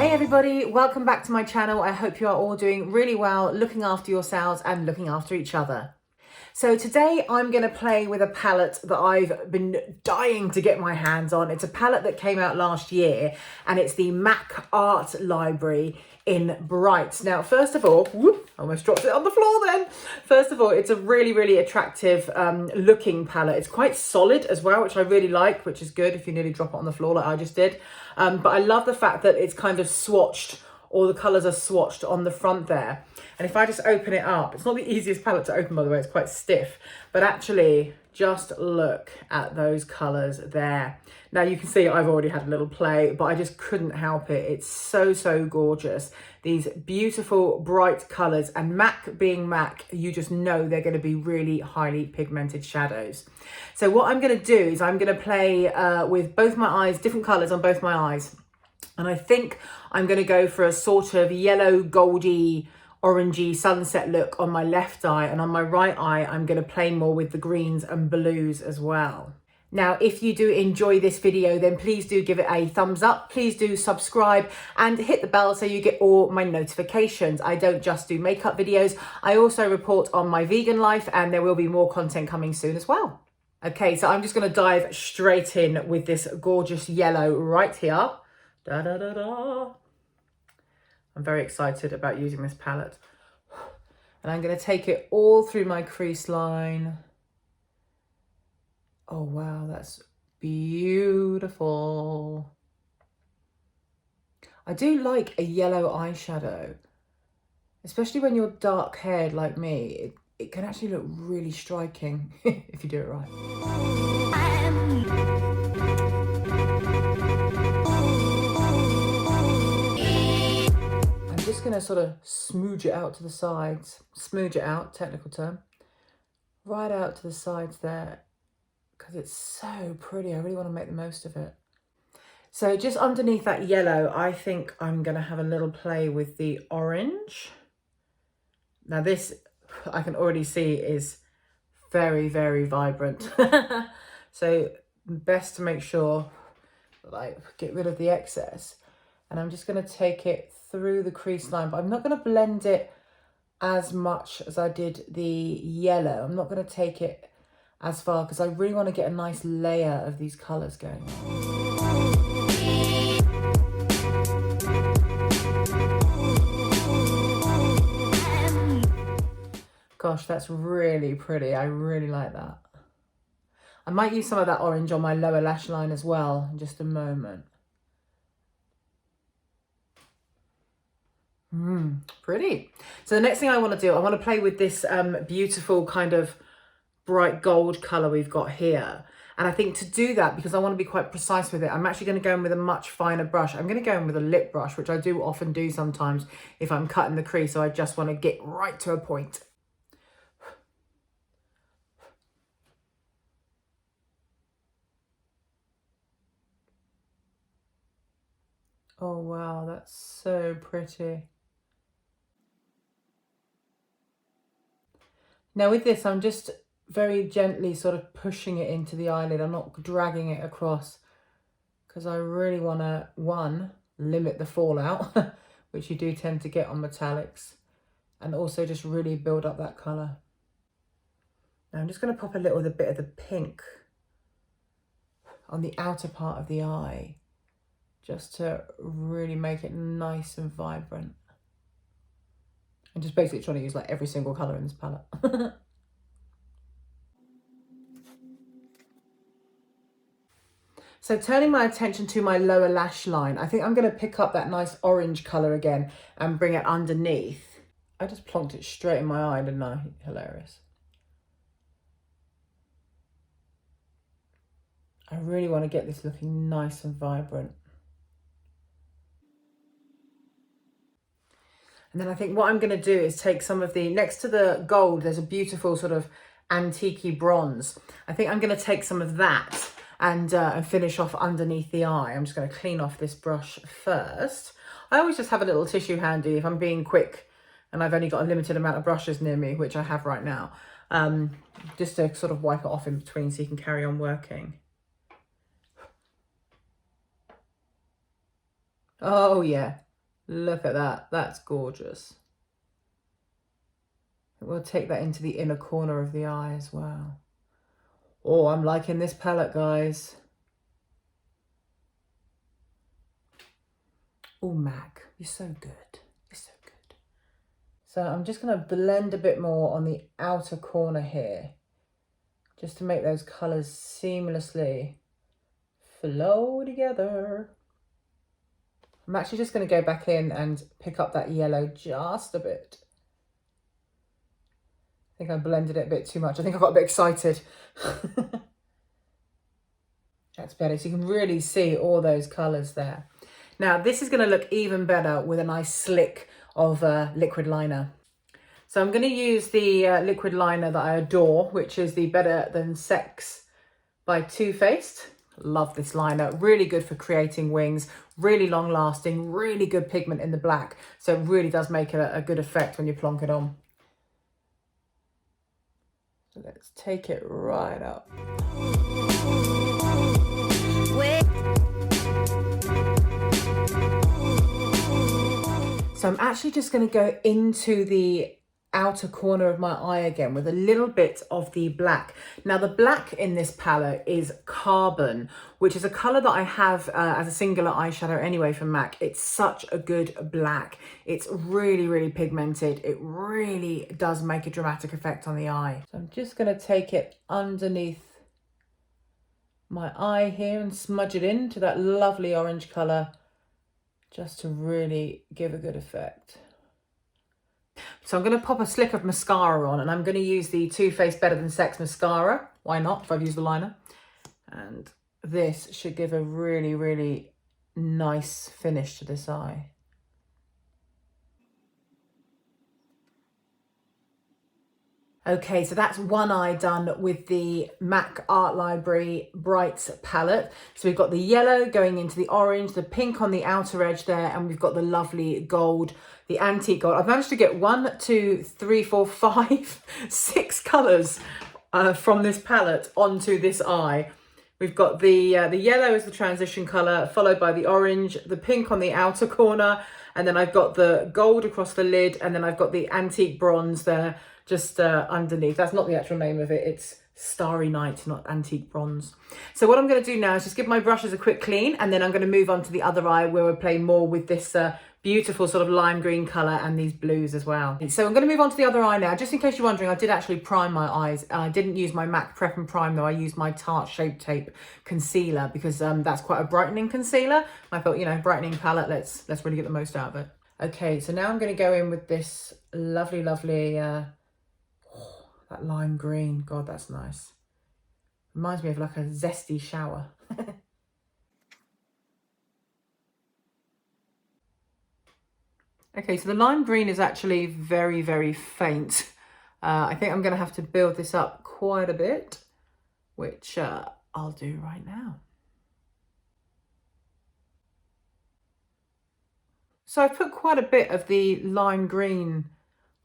Hey everybody, welcome back to my channel. I hope you are all doing really well, looking after yourselves and looking after each other. So today I'm going to play with a palette that I've been dying to get my hands on. It's a palette that came out last year and it's the MAC Art Library in Bright. Now, first of all, whoop, I almost dropped it on the floor then. First of all, it's a really, really attractive looking palette. It's quite solid as well, which I really like, which is good if you nearly drop it on the floor like I just did. But I love the fact that it's kind of swatched. All the colours are swatched on the front there. And if I just open it up, it's not the easiest palette to open, by the way, it's quite stiff. But actually, just look at those colours there. Now you can see I've already had a little play, but I just couldn't help it. It's so, so gorgeous. These beautiful, bright colours, and MAC being MAC, you just know they're going to be really highly pigmented shadows. So what I'm going to do is I'm going to play with both my eyes, different colours on both my eyes. And I think I'm going to go for a sort of yellow, goldy, orangey sunset look on my left eye. And on my right eye, I'm going to play more with the greens and blues as well. Now, if you do enjoy this video, then please do give it a thumbs up. Please do subscribe and hit the bell so you get all my notifications. I don't just do makeup videos. I also report on my vegan life and there will be more content coming soon as well. Okay, so I'm just going to dive straight in with this gorgeous yellow right here. Da, da, da, da. I'm very excited about using this palette. And I'm going to take it all through my crease line. Oh, wow, that's beautiful. I do like a yellow eyeshadow, especially when you're dark haired like me. It can actually look really striking if you do it right. I'm just going to sort of smooge it out to the sides. Smooge it out, technical term. Right out to the sides there, because it's so pretty. I really want to make the most of it. So just underneath that yellow, I think I'm going to have a little play with the orange. Now this, I can already see, is very, very vibrant. So best to make sure that I get rid of the excess. And I'm just going to take it through the crease line, but I'm not going to blend it as much as I did the yellow. I'm not going to take it as far because I really want to get a nice layer of these colours going. Gosh, that's really pretty. I really like that. I might use some of that orange on my lower lash line as well in just a moment. Pretty. So the next thing I want to do, I want to play with this beautiful kind of bright gold colour we've got here. And I think to do that, because I want to be quite precise with it, I'm actually going to go in with a much finer brush. I'm going to go in with a lip brush, which I do often do sometimes if I'm cutting the crease. So I just want to get right to a point. Oh, wow, that's so pretty. Now with this, I'm just very gently sort of pushing it into the eyelid. I'm not dragging it across because I really want to, one, limit the fallout, which you do tend to get on metallics, and also just really build up that colour. Now I'm just going to pop a little bit of the pink on the outer part of the eye, just to really make it nice and vibrant. I'm just basically trying to use like every single colour in this palette. So turning my attention to my lower lash line, I think I'm going to pick up that nice orange colour again and bring it underneath. I just plonked it straight in my eye, didn't I? Hilarious. I really want to get this looking nice and vibrant. And then I think what I'm going to do is take some of the, next to the gold, there's a beautiful sort of antique-y bronze. I think I'm going to take some of that and finish off underneath the eye. I'm just going to clean off this brush first. I always just have a little tissue handy if I'm being quick and I've only got a limited amount of brushes near me, which I have right now, just to sort of wipe it off in between so you can carry on working. Oh yeah, Look at that. That's gorgeous. We'll take that into the inner corner of the eye as well. Oh, I'm liking this palette, guys. Oh, Mac, you're so good. You're so good. So I'm just going to blend a bit more on the outer corner here, just to make those colours seamlessly flow together. I'm actually just going to go back in and pick up that yellow just a bit. I think I blended it a bit too much. I think I got a bit excited. That's better. So you can really see all those colours there. Now this is going to look even better with a nice slick of liquid liner. So I'm going to use the liquid liner that I adore, which is the Better Than Sex by Too Faced. Love this liner. Really good for creating wings. Really long lasting. Really good pigment in the black. So it really does make a good effect when you plonk it on. So let's take it right up. So I'm actually just going to go into the outer corner of my eye again with a little bit of the black. Now the black in this palette is Carbon, which is a color that I have as a singular eyeshadow anyway from MAC. It's such a good black. It's really, really pigmented. It really does make a dramatic effect on the eye. So I'm just going to take it underneath my eye here and smudge it into that lovely orange color, just to really give a good effect. So I'm going to pop a slick of mascara on, and I'm going to use the Too Faced Better Than Sex mascara. Why not, if I've used the liner? And this should give a really, really nice finish to this eye. Okay, so that's one eye done with the MAC Art Library Brights palette. So we've got the yellow going into the orange, the pink on the outer edge there, and we've got the lovely gold, the antique gold. I've managed to get 1, 2, 3, 4, 5, 6 colours from this palette onto this eye. We've got the yellow as the transition colour, followed by the orange, the pink on the outer corner, and then I've got the gold across the lid, and then I've got the antique bronze there, just underneath. That's not the actual name of it. It's Starry Night, not Antique Bronze. So what I'm going to do now is just give my brushes a quick clean, and then I'm going to move on to the other eye where we'll play more with this beautiful sort of lime green colour and these blues as well. So I'm going to move on to the other eye now. Just in case you're wondering, I did actually prime my eyes. I didn't use my MAC Prep and Prime though. I used my Tarte Shape Tape concealer because that's quite a brightening concealer. I thought, you know, brightening palette, let's really get the most out of it. Okay, so now I'm going to go in with this lovely, lovely... that lime green, God, that's nice. Reminds me of like a zesty shower. Okay, so the lime green is actually very, very faint. I think I'm going to have to build this up quite a bit, which I'll do right now. So I've put quite a bit of the lime green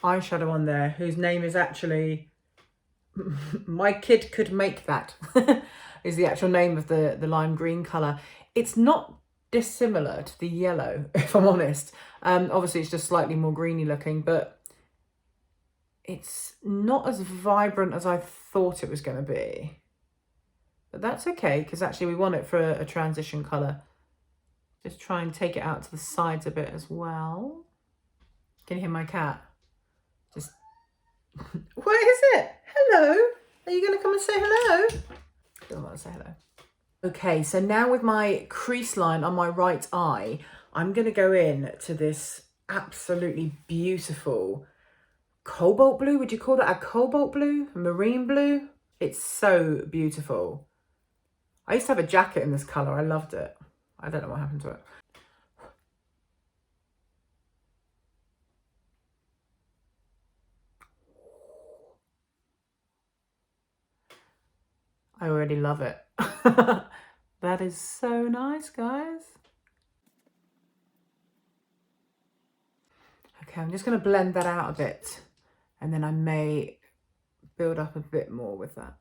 eyeshadow on there, whose name is actually... My Kid Could Make That is the actual name of the lime green colour. It's not dissimilar to the yellow, if I'm honest. Obviously, it's just slightly more greeny looking, but it's not as vibrant as I thought it was going to be. But that's okay, because actually we want it for a transition colour. Just try and take it out to the sides a bit as well. Can you hear my cat? Just... What is it? Hello? Are you going to come and say hello? Doesn't want to say hello. Okay, so now with my crease line on my right eye, I'm going to go in to this absolutely beautiful cobalt blue. Would you call that a cobalt blue? A marine blue? It's so beautiful. I used to have a jacket in this colour. I loved it. I don't know what happened to it. I already love it. That is so nice, guys. Okay, I'm just going to blend that out a bit, and then I may build up a bit more with that.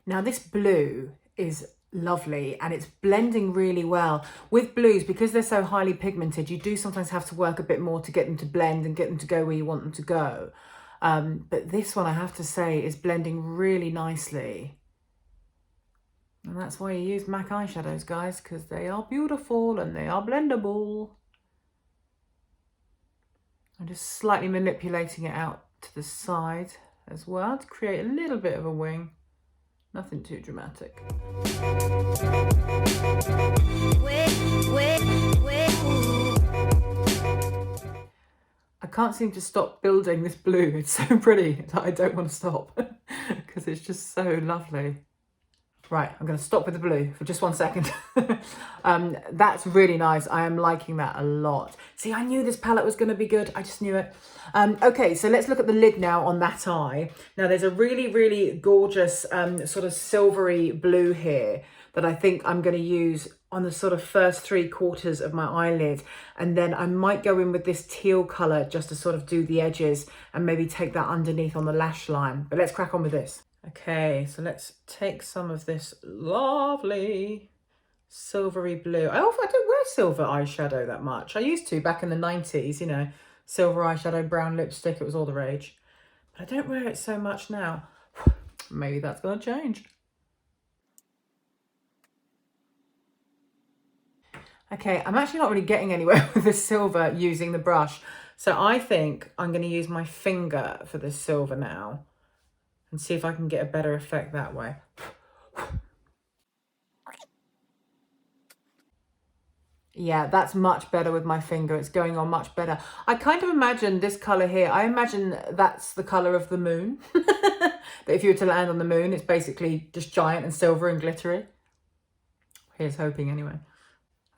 Now this blue is lovely and it's blending really well. With blues, because they're so highly pigmented, you do sometimes have to work a bit more to get them to blend and get them to go where you want them to go. But this one, I have to say, is blending really nicely. And that's why you use MAC eyeshadows, guys, because they are beautiful and they are blendable. I'm just slightly manipulating it out to the side as well to create a little bit of a wing. Nothing too dramatic. I can't seem to stop building this blue. It's so pretty that I don't want to stop because it's just so lovely. Right, I'm going to stop with the blue for just 1 second. That's really nice. I am liking that a lot. See, I knew this palette was going to be good. I just knew it. Okay, so let's look at the lid now on that eye. Now, there's a really, really gorgeous sort of silvery blue here that I think I'm going to use on the sort of first 3/4 of my eyelid. And then I might go in with this teal colour just to sort of do the edges and maybe take that underneath on the lash line. But let's crack on with this. Okay, so let's take some of this lovely silvery blue. I don't wear silver eyeshadow that much. I used to back in the 90s, you know, silver eyeshadow, brown lipstick, it was all the rage. But I don't wear it so much now. Maybe that's going to change. Okay, I'm actually not really getting anywhere with the silver using the brush. So I think I'm going to use my finger for this silver now. And see if I can get a better effect that way. Yeah, that's much better with my finger. It's going on much better. I kind of imagine this colour here. I imagine that's the colour of the moon. That if you were to land on the moon, it's basically just giant and silver and glittery. Here's hoping anyway.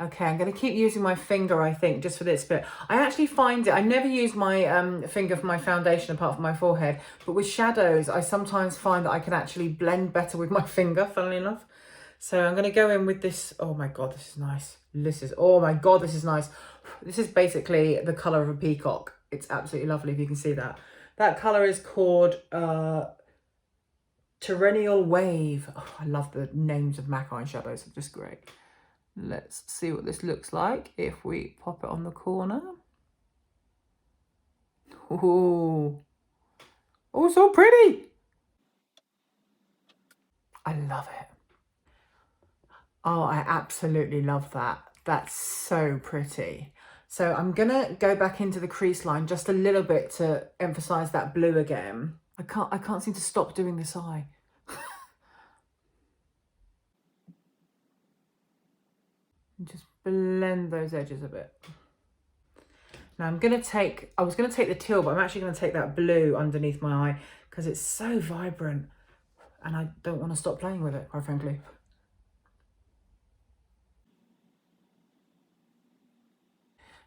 Okay, I'm going to keep using my finger, I think, just for this bit. I actually find it, I never use my finger for my foundation apart from my forehead, but with shadows, I sometimes find that I can actually blend better with my finger, funnily enough. So I'm going to go in with this. Oh my God, this is nice. Oh my God, this is nice. This is basically the colour of a peacock. It's absolutely lovely if you can see that. That colour is called Terrennial Wave. Oh, I love the names of MAC eyeshadows, they're just great. Let's see what this looks like if we pop it on the corner. Oh, so pretty. I love it. Oh, I absolutely love that. That's so pretty. So I'm gonna go back into the crease line just a little bit to emphasize that blue again. I can't seem to stop doing this eye. Just blend those edges a bit. Now I was going to take the teal, but I'm actually going to take that blue underneath my eye because it's so vibrant and I don't want to stop playing with it, quite frankly.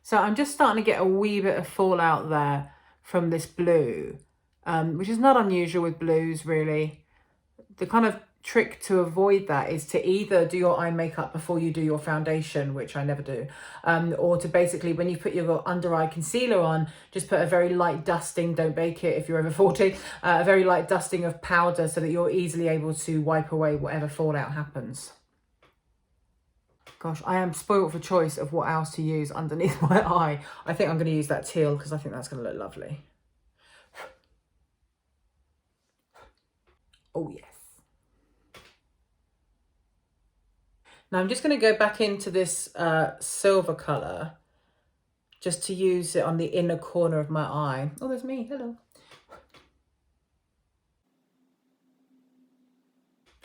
So I'm just starting to get a wee bit of fallout there from this blue, which is not unusual with blues, really. The kind of trick to avoid that is to either do your eye makeup before you do your foundation, which I never do, or to basically, when you put your under eye concealer on, just put a very light dusting, don't bake it if you're over 40, a very light dusting of powder so that you're easily able to wipe away whatever fallout happens. Gosh, I am spoiled for choice of what else to use underneath my eye. I think I'm going to use that teal because I think that's going to look lovely. Oh yes. Now I'm just going to go back into this silver colour just to use it on the inner corner of my eye. Oh, there's me. Hello.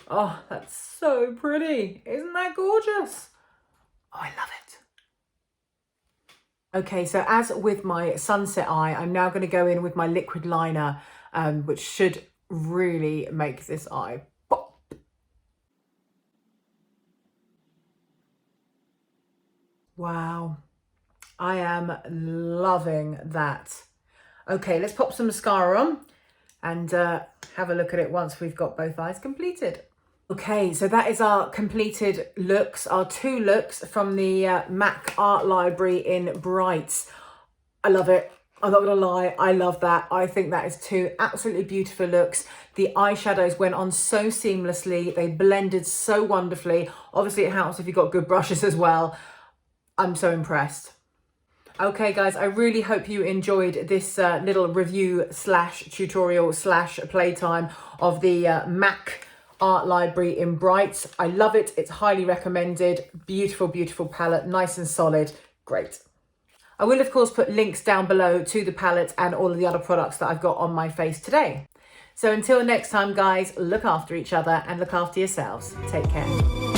Oh, that's so pretty. Isn't that gorgeous? Oh, I love it. Okay, so as with my sunset eye, I'm now going to go in with my liquid liner, which should really make this eye pop. Wow, I am loving that. Okay, let's pop some mascara on and have a look at it once we've got both eyes completed. Okay, so that is our completed looks, our 2 looks from the MAC Art Library in Brights. I love it. I'm not gonna lie, I love that. I think that is two absolutely beautiful looks. The eyeshadows went on so seamlessly. They blended so wonderfully. Obviously it helps if you've got good brushes as well. I'm so impressed. Okay guys, I really hope you enjoyed this little review slash tutorial slash playtime of the MAC Art Library in Bright. I love it. It's highly recommended. Beautiful, beautiful palette. Nice and solid. Great. I will of course put links down below to the palette and all of the other products that I've got on my face today. So until next time guys, look after each other and look after yourselves. Take care.